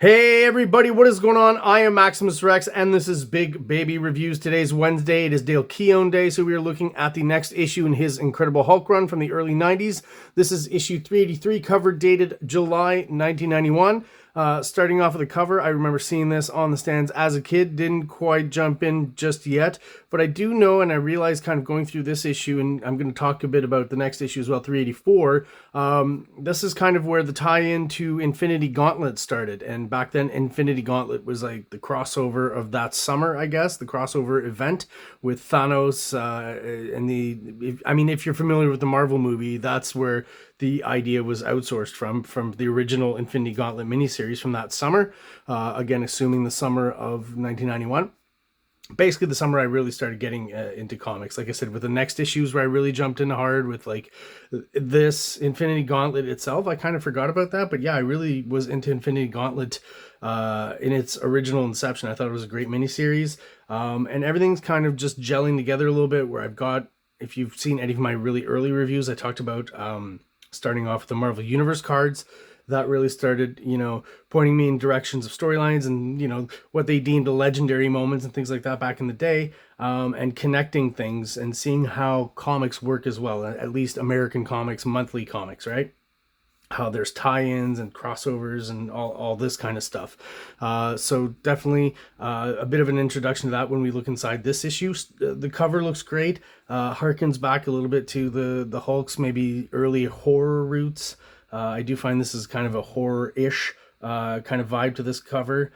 Hey everybody, what is going on? I am Maximus Rex and this is Big Baby Reviews. Today's Wednesday. It is Dale KEOWN Day, so we are looking at the next issue in his Incredible Hulk run from the early 90s. This is issue 383, cover dated July 1991. Starting off with the cover, I remember seeing this on the stands as a kid. Didn't quite jump in just yet, but I do know, and I realized kind of going through this issue, and I'm going to talk a bit about the next issue as well, 384. This is kind of where the tie-in to Infinity Gauntlet started, and back then Infinity Gauntlet was like the crossover of that summer, I guess, the crossover event with Thanos, and if you're familiar with the Marvel movie, that's where the idea was outsourced from the original Infinity Gauntlet miniseries from that summer. Again, assuming the summer of 1991. Basically the summer I really started getting into comics. Like I said, with the next issues where I really jumped in hard with like this Infinity Gauntlet itself. I kind of forgot about that, but yeah, I really was into Infinity Gauntlet in its original inception. I thought it was a great miniseries, and everything's kind of just gelling together a little bit, where I've got, if you've seen any of my really early reviews, I talked about starting off with the Marvel Universe cards. That really started, pointing me in directions of storylines and, what they deemed legendary moments and things like that back in the day, and connecting things and seeing how comics work as well, at least American comics, monthly comics, right? How there's tie-ins and crossovers and all this kind of stuff. So definitely a bit of an introduction to that when we look inside this issue. The cover looks great, harkens back a little bit to the Hulk's maybe early horror roots. I do find this is kind of a horror-ish kind of vibe to this cover.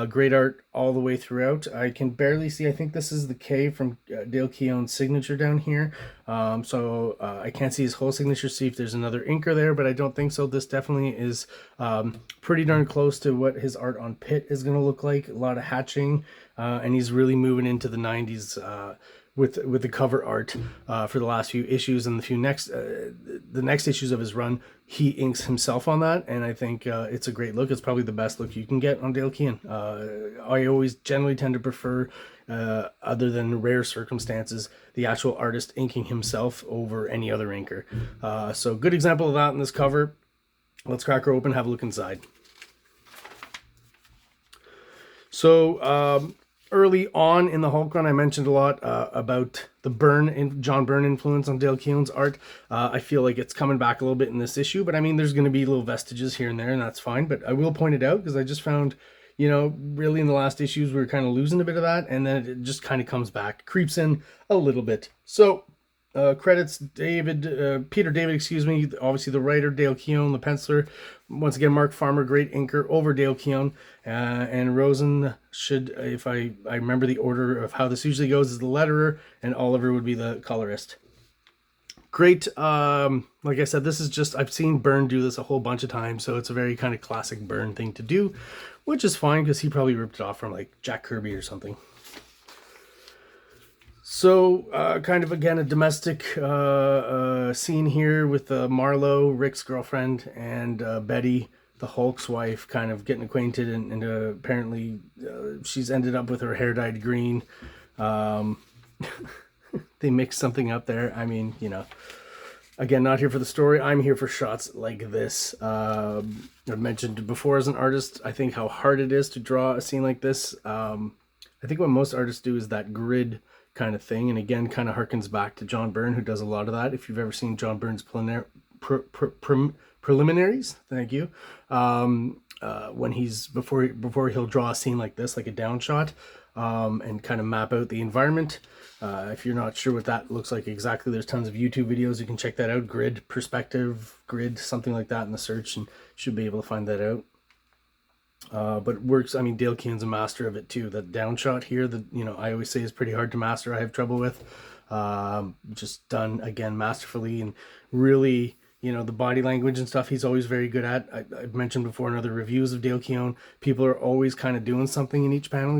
Great art all the way throughout. I can barely see, I think this is the K from Dale KEOWN's signature down here. So I can't see his whole signature, see if there's another inker there, but I don't think so. This definitely is pretty darn close to what his art on Pitt is going to look like. A lot of hatching, and he's really moving into the 90s with the cover art for the last few issues, and the next issues of his run, he inks himself on that, and I think it's a great look. It's probably the best look you can get on Dale KEOWN. I always generally tend to prefer, other than rare circumstances, the actual artist inking himself over any other inker. So good example of that in this cover. Let's crack her open, have a look inside. So early on in the Hulk run, I mentioned a lot about the John Byrne influence on Dale KEOWN's art. I feel like it's coming back a little bit in this issue, but I mean, there's going to be little vestiges here and there, and that's fine. But I will point it out because I just found, really in the last issues, we were kind of losing a bit of that, and then it just kind of comes back, creeps in a little bit. So credits Peter David, obviously the writer, Dale KEOWN, the penciler, once again Mark Farmer, great inker over Dale KEOWN, and Rosen should, if I remember the order of how this usually goes, is the letterer, and Oliver would be the colorist. Great. Like I said, this is just, I've seen Byrne do this a whole bunch of times, so it's a very kind of classic Byrne thing to do, which is fine because he probably ripped it off from like Jack Kirby or something. So, kind of, again, a domestic scene here with Marlo, Rick's girlfriend, and Betty, the Hulk's wife, kind of getting acquainted, and apparently she's ended up with her hair dyed green. They mixed something up there. I mean, again, not here for the story. I'm here for shots like this. I've mentioned before, as an artist, I think how hard it is to draw a scene like this. I think what most artists do is that grid kind of thing, and again kind of harkens back to John Byrne, who does a lot of that. If you've ever seen John Byrne's preliminaries, thank you, when he's before he'll draw a scene like this, like a down shot, and kind of map out the environment. If you're not sure what that looks like exactly, there's tons of YouTube videos, you can check that out. Grid, perspective, grid, something like that in the search, and should be able to find that out. But it works. I mean, Dale KEOWN's a master of it too. The down shot here, that I always say is pretty hard to master. I have trouble with. Just done again masterfully, and really, the body language and stuff he's always very good at. I've mentioned before in other reviews of Dale KEOWN, people are always kind of doing something in each panel.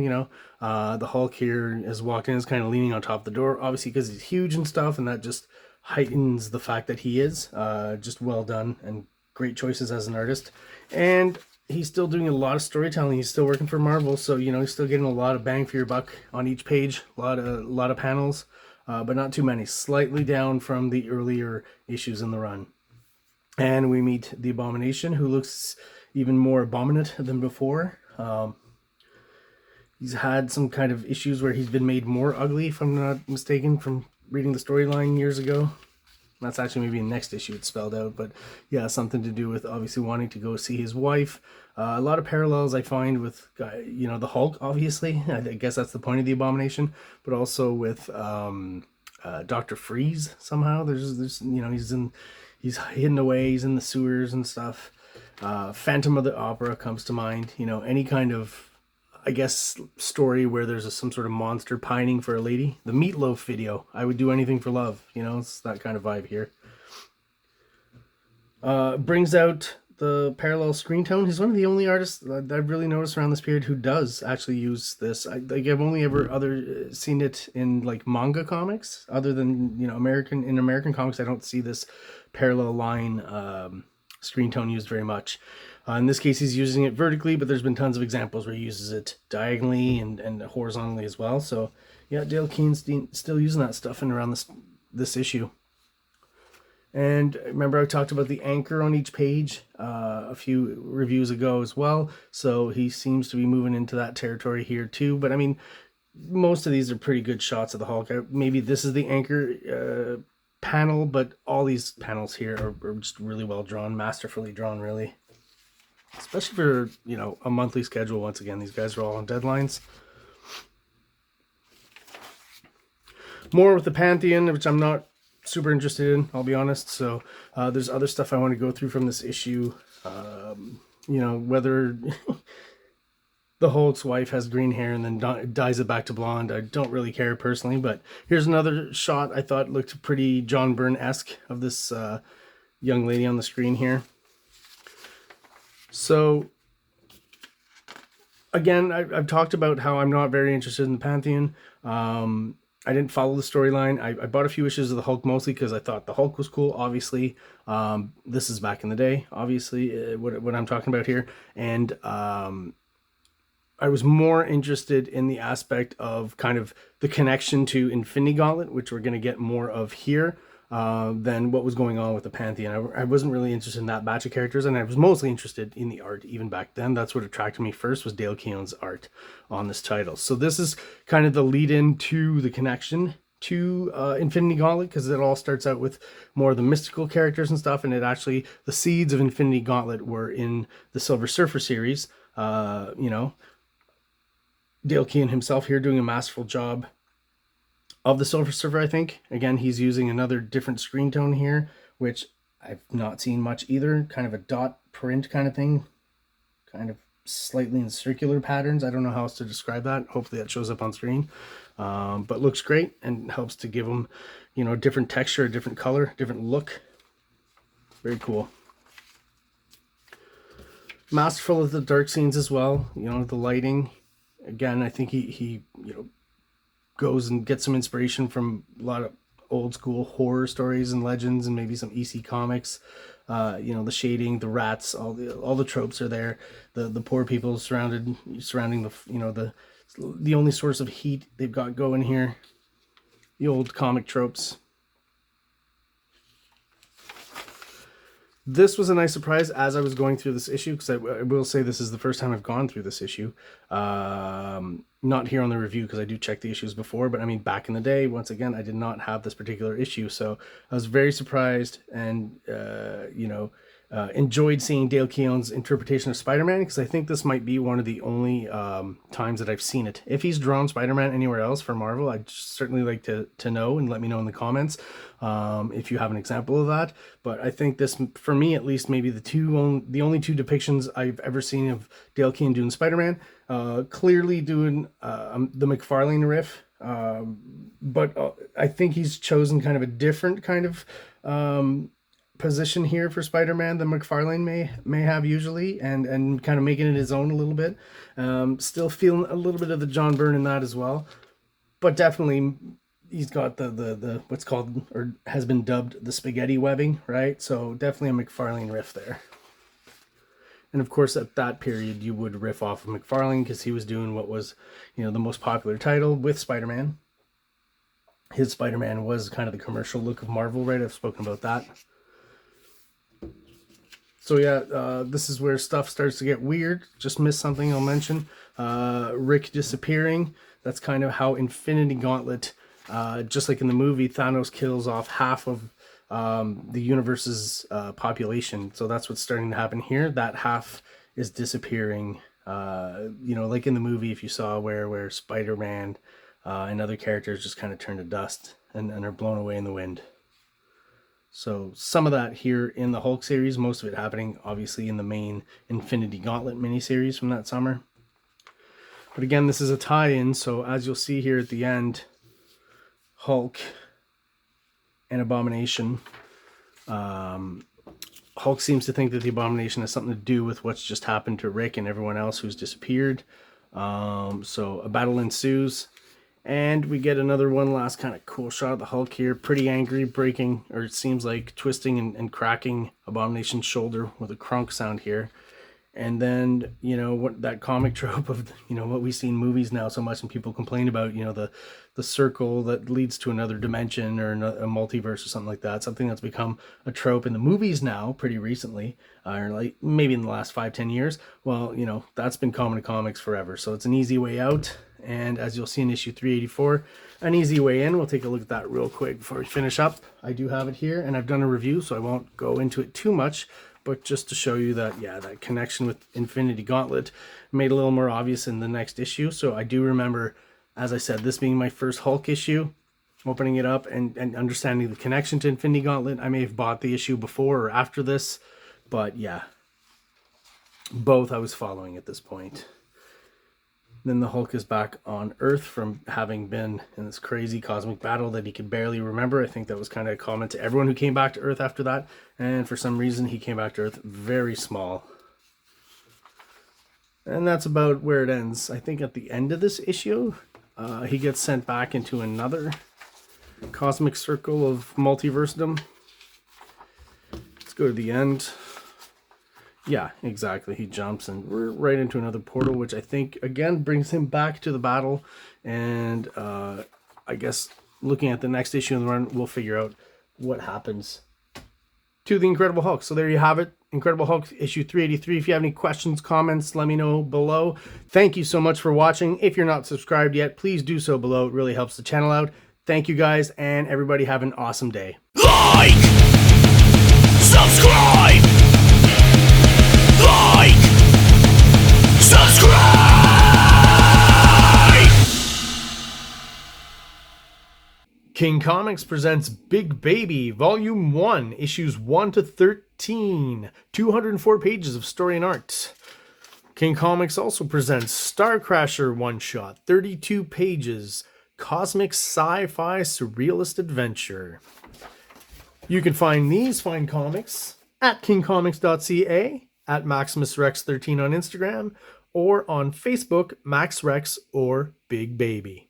The Hulk here has walked in, is kind of leaning on top of the door, obviously because he's huge and stuff, and that just heightens the fact that he is just well done and great choices as an artist. And he's still doing a lot of storytelling. He's still working for Marvel, so he's still getting a lot of bang for your buck on each page. A lot of panels, but not too many. Slightly down from the earlier issues in the run. And we meet the Abomination, who looks even more abominate than before. He's had some kind of issues where he's been made more ugly, if I'm not mistaken, from reading the storyline years ago. That's actually maybe in next issue it's spelled out, but yeah, something to do with obviously wanting to go see his wife. A lot of parallels I find with, you know, the Hulk, obviously. I guess that's the point of the Abomination, but also with Dr. Freeze somehow. There's you know, he's hidden away, he's in the sewers and stuff. Phantom of the Opera comes to mind. You know, any kind of, I guess, story where there's some sort of monster pining for a lady. The Meatloaf video, I would do anything for love. You know, it's that kind of vibe here. Brings out the parallel screen tone. He's one of the only artists that I've really noticed around this period who does actually use this. I've only ever seen it in like manga comics, other than, you know, American comics. I don't see this parallel line screen tone used very much. In this case, he's using it vertically, but there's been tons of examples where he uses it diagonally and horizontally as well. So yeah, Dale Keown's still using that stuff in around this issue. And remember I talked about the anchor on each page a few reviews ago as well. So he seems to be moving into that territory here too. But I mean, most of these are pretty good shots of the Hulk. Maybe this is the anchor panel, but all these panels here are just really well drawn, masterfully drawn, really. Especially for, you know, a monthly schedule. Once again, these guys are all on deadlines. More with the Pantheon, which I'm not super interested in, I'll be honest. So there's other stuff I want to go through from this issue. You know, whether the Hulk's wife has green hair and then dyes it back to blonde, I don't really care personally. But here's another shot I thought looked pretty John Byrne-esque of this young lady on the screen here. So again, I've talked about how I'm not very interested in the Pantheon. I didn't follow the storyline. I bought a few issues of the Hulk mostly because I thought the Hulk was cool, obviously. This is back in the day, obviously, what I'm talking about here. And I was more interested in the aspect of kind of the connection to Infinity Gauntlet, which we're going to get more of here, than what was going on with the Pantheon. I wasn't really interested in that batch of characters, and I was mostly interested in the art even back then. That's what attracted me first, was Dale Keown's art on this title. So this is kind of the lead-in to the connection to Infinity Gauntlet, because it all starts out with more of the mystical characters and stuff, and it actually, the seeds of Infinity Gauntlet were in the Silver Surfer series. You know, Dale Keown himself here doing a masterful job of the Silver Surfer, I think. Again, he's using another different screen tone here, which I've not seen much either. Kind of a dot print kind of thing. Kind of slightly in circular patterns. I don't know how else to describe that. Hopefully that shows up on screen. But looks great and helps to give them, you know, a different texture, a different color, different look. Very cool. Masterful of the dark scenes as well. You know, the lighting. Again, I think he you know, goes and gets some inspiration from a lot of old school horror stories and legends, and maybe some EC comics. You know, the shading, the rats, all the tropes are there. The poor people surrounding the, you know, the only source of heat they've got going here. The old comic tropes. This was a nice surprise as I was going through this issue, because I will say this is the first time I've gone through this issue. Not here on the review, because I do check the issues before, but I mean, back in the day, once again, I did not have this particular issue, so I was very surprised and, you know, enjoyed seeing Dale Keown's interpretation of Spider-Man, because I think this might be one of the only times that I've seen it. If he's drawn Spider-Man anywhere else for Marvel, I'd certainly like to know, and let me know in the comments if you have an example of that. But I think this, for me at least, maybe the only two depictions I've ever seen of Dale Keown doing Spider-Man. Clearly doing the McFarlane riff, but I think he's chosen kind of a different kind of position here for Spider-Man than McFarlane may have usually, and kind of making it his own a little bit. Still feeling a little bit of the John Byrne in that as well, but definitely he's got the what's called, or has been dubbed, the spaghetti webbing, right? So definitely a McFarlane riff there. And of course, at that period, you would riff off of McFarlane, because he was doing what was, you know, the most popular title with Spider-Man. His Spider-Man was kind of the commercial look of Marvel, right? I've spoken about that. So yeah, this is where stuff starts to get weird. Just missed something I'll mention. Rick disappearing. That's kind of how Infinity Gauntlet, just like in the movie, Thanos kills off half of the universe's population. So that's what's starting to happen here. That half is disappearing. You know, like in the movie, if you saw where Spider-Man and other characters just kind of turn to dust and are blown away in the wind. So some of that here in the Hulk series, most of it happening obviously in the main Infinity Gauntlet miniseries from that summer. But again, this is a tie-in, so as you'll see here at the end, Hulk and Abomination. Hulk seems to think that the Abomination has something to do with what's just happened to Rick and everyone else who's disappeared. So a battle ensues. And we get another one last kind of cool shot of the Hulk here. Pretty angry, breaking, or it seems like twisting and cracking Abomination's shoulder with a crunk sound here. And then, you know, what that comic trope of, you know, what we see in movies now so much and people complain about, you know, the circle that leads to another dimension or a multiverse or something like that. Something that's become a trope in the movies now pretty recently, or like maybe in the last 5-10 years. Well, you know, that's been common in comics forever. So it's an easy way out. And as you'll see in issue 384, an easy way in. We'll take a look at that real quick before we finish up. I do have it here and I've done a review, so I won't go into it too much. But just to show you that, yeah, that connection with Infinity Gauntlet made a little more obvious in the next issue. So I do remember, as I said, this being my first Hulk issue, opening it up and understanding the connection to Infinity Gauntlet. I may have bought the issue before or after this, but yeah, both I was following at this point. Then the Hulk is back on Earth from having been in this crazy cosmic battle that he could barely remember. I think that was kind of a comment to everyone who came back to Earth after that. And for some reason, he came back to Earth very small. And that's about where it ends. I think at the end of this issue, he gets sent back into another cosmic circle of multiversedom. Let's go to the end. Yeah, exactly. He jumps and we're right into another portal, which I think, again, brings him back to the battle. And I guess looking at the next issue in the run, we'll figure out what happens to the Incredible Hulk. So there you have it. Incredible Hulk issue 383. If you have any questions, comments, let me know below. Thank you so much for watching. If you're not subscribed yet, please do so below. It really helps the channel out. Thank you guys, and everybody have an awesome day. Like! Subscribe! Like! Subscribe! King Comics presents Big Baby, Volume 1, Issues 1 to 13. 204 pages of story and art. King Comics also presents Star Crasher one-shot, 32 pages, cosmic sci-fi surrealist adventure. You can find these fine comics at KingComics.CA, at MaximusRex13 on Instagram, or on Facebook, MaxRex or Big Baby.